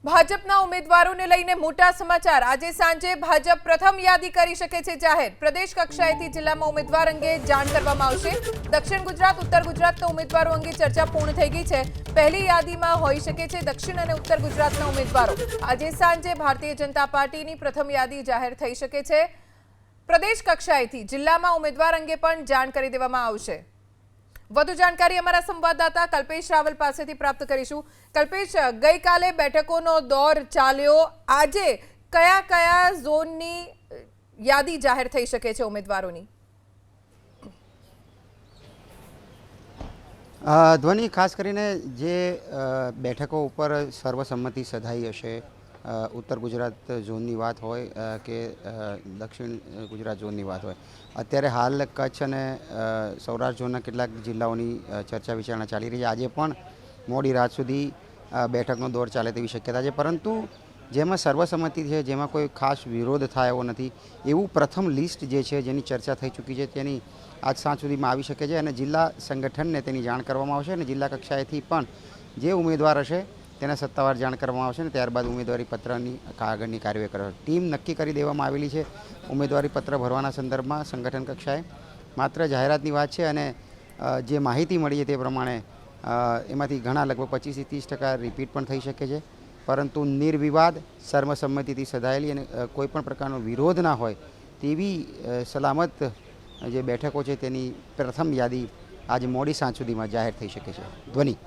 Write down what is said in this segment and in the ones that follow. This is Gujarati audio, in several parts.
ભાજપના ઉમેદવારોને લઈને મોટા સમાચાર। આજે સાંજે ભાજપ પ્રથમ યાદી કરી શકે છે જાહેર। પ્રદેશ કક્ષાએથી જિલ્લામાં ઉમેદવાર અંગે જાણ કરવામાં આવશે। દક્ષિણ ગુજરાત ઉત્તર ગુજરાતના ઉમેદવારો અંગે ચર્ચા પૂર્ણ થઈ ગઈ છે। પહેલી યાદીમાં હોઈ શકે છે દક્ષિણ અને ઉત્તર ગુજરાતના ઉમેદવારો। આજે સાંજે ભારતીય જનતા પાર્ટીની પ્રથમ યાદી જાહેર થઈ શકે છે। પ્રદેશ કક્ષાએથી જિલ્લામાં ઉમેદવાર અંગે પણ જાણ કરી દેવામાં આવશે। વધુ जानकारी અમારા સંવાદદાતા કલ્પેશ રાવલ પાસેથી પ્રાપ્ત કરીશું। કલ્પેશ, ગઈકાલે બેઠકોનો દોર ચાલ્યો, આજે કયા કયા ઝોનની યાદી જાહેર થઈ શકે છે ઉમેદવારોની? ધ્વનિ, ખાસ કરીને જે બેઠકો ઉપર સર્વસંમતિ સધાઈ હશે, ઉત્તર ગુજરાત ઝોનની વાત હોય કે દક્ષિણ ગુજરાત ઝોનની વાત હોય, અત્યારે હાલ કચ્છ અને સૌરાષ્ટ્ર ઝોનના કેટલાક જિલ્લાઓની ચર્ચા વિચારણા ચાલી રહી છે। આજે પણ મોડી રાત સુધી બેઠકનો દોર ચાલે તેવી શક્યતા છે, પરંતુ જેમાં સર્વસંમતિ છે, જેમાં કોઈ ખાસ વિરોધ થાય એવો નથી એવું પ્રથમ લિસ્ટ જે છે, જેની ચર્ચા થઈ ચૂકી છે, તેની આજ સાંજ સુધીમાં આવી શકે છે અને જિલ્લા સંગઠનને તેની જાણ કરવામાં આવશે અને જિલ્લા કક્ષાએથી પણ જે ઉમેદવાર હશે તેને સત્તાવાર જાણ કરવામાં આવશે અને ત્યારબાદ ઉમેદવારી પત્રની આગળની કાર્યવાહી કરશે। ટીમ નક્કી કરી દેવામાં આવેલી છે ઉમેદવારી પત્ર ભરવાના સંદર્ભમાં સંગઠન કક્ષાએ। માત્ર જાહેરાતની વાત છે અને જે માહિતી મળી છે તે પ્રમાણે એમાંથી ઘણા લગભગ 25 થી 30% રિપીટ પણ થઈ શકે છે, પરંતુ નિર્વિવાદ સર્વસંમતિથી સધાયેલી અને કોઈપણ પ્રકારનો વિરોધ ના હોય તેવી સલામત જે બેઠકો છે તેની પ્રથમ યાદી આજે મોડી સાંજ સુધીમાં જાહેર થઈ શકે છે। ધ્વનિ।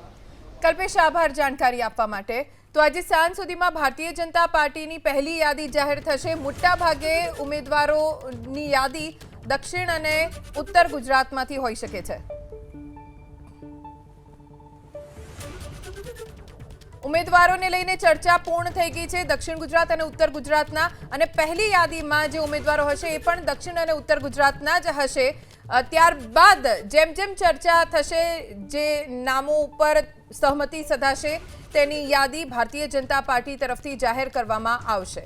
કલ્પેશ, આભાર જાણકારી આપવા માટે। તો આજે સાંજ સુધીમાં ભારતીય જનતા પાર્ટીની પહેલી યાદી જાહેર થશે। મોટા ભાગે ઉમેદવારોની યાદી દક્ષિણ અને ઉત્તર ગુજરાતમાંથી હોઈ શકે છે। ઉમેદવારોને લઈને ચર્ચા પૂર્ણ થઈ ગઈ છે દક્ષિણ ગુજરાત અને ઉત્તર ગુજરાતના, અને પહેલી યાદીમાં જે ઉમેદવારો હશે એ પણ દક્ષિણ અને ઉત્તર ગુજરાતના જ હશે। ત્યારબાદ જેમ જેમ ચર્ચા થશે, જે નામો ઉપર સહમતિ સધાશે તેની યાદી ભારતીય જનતા પાર્ટી તરફથી જાહેર કરવામાં આવશે।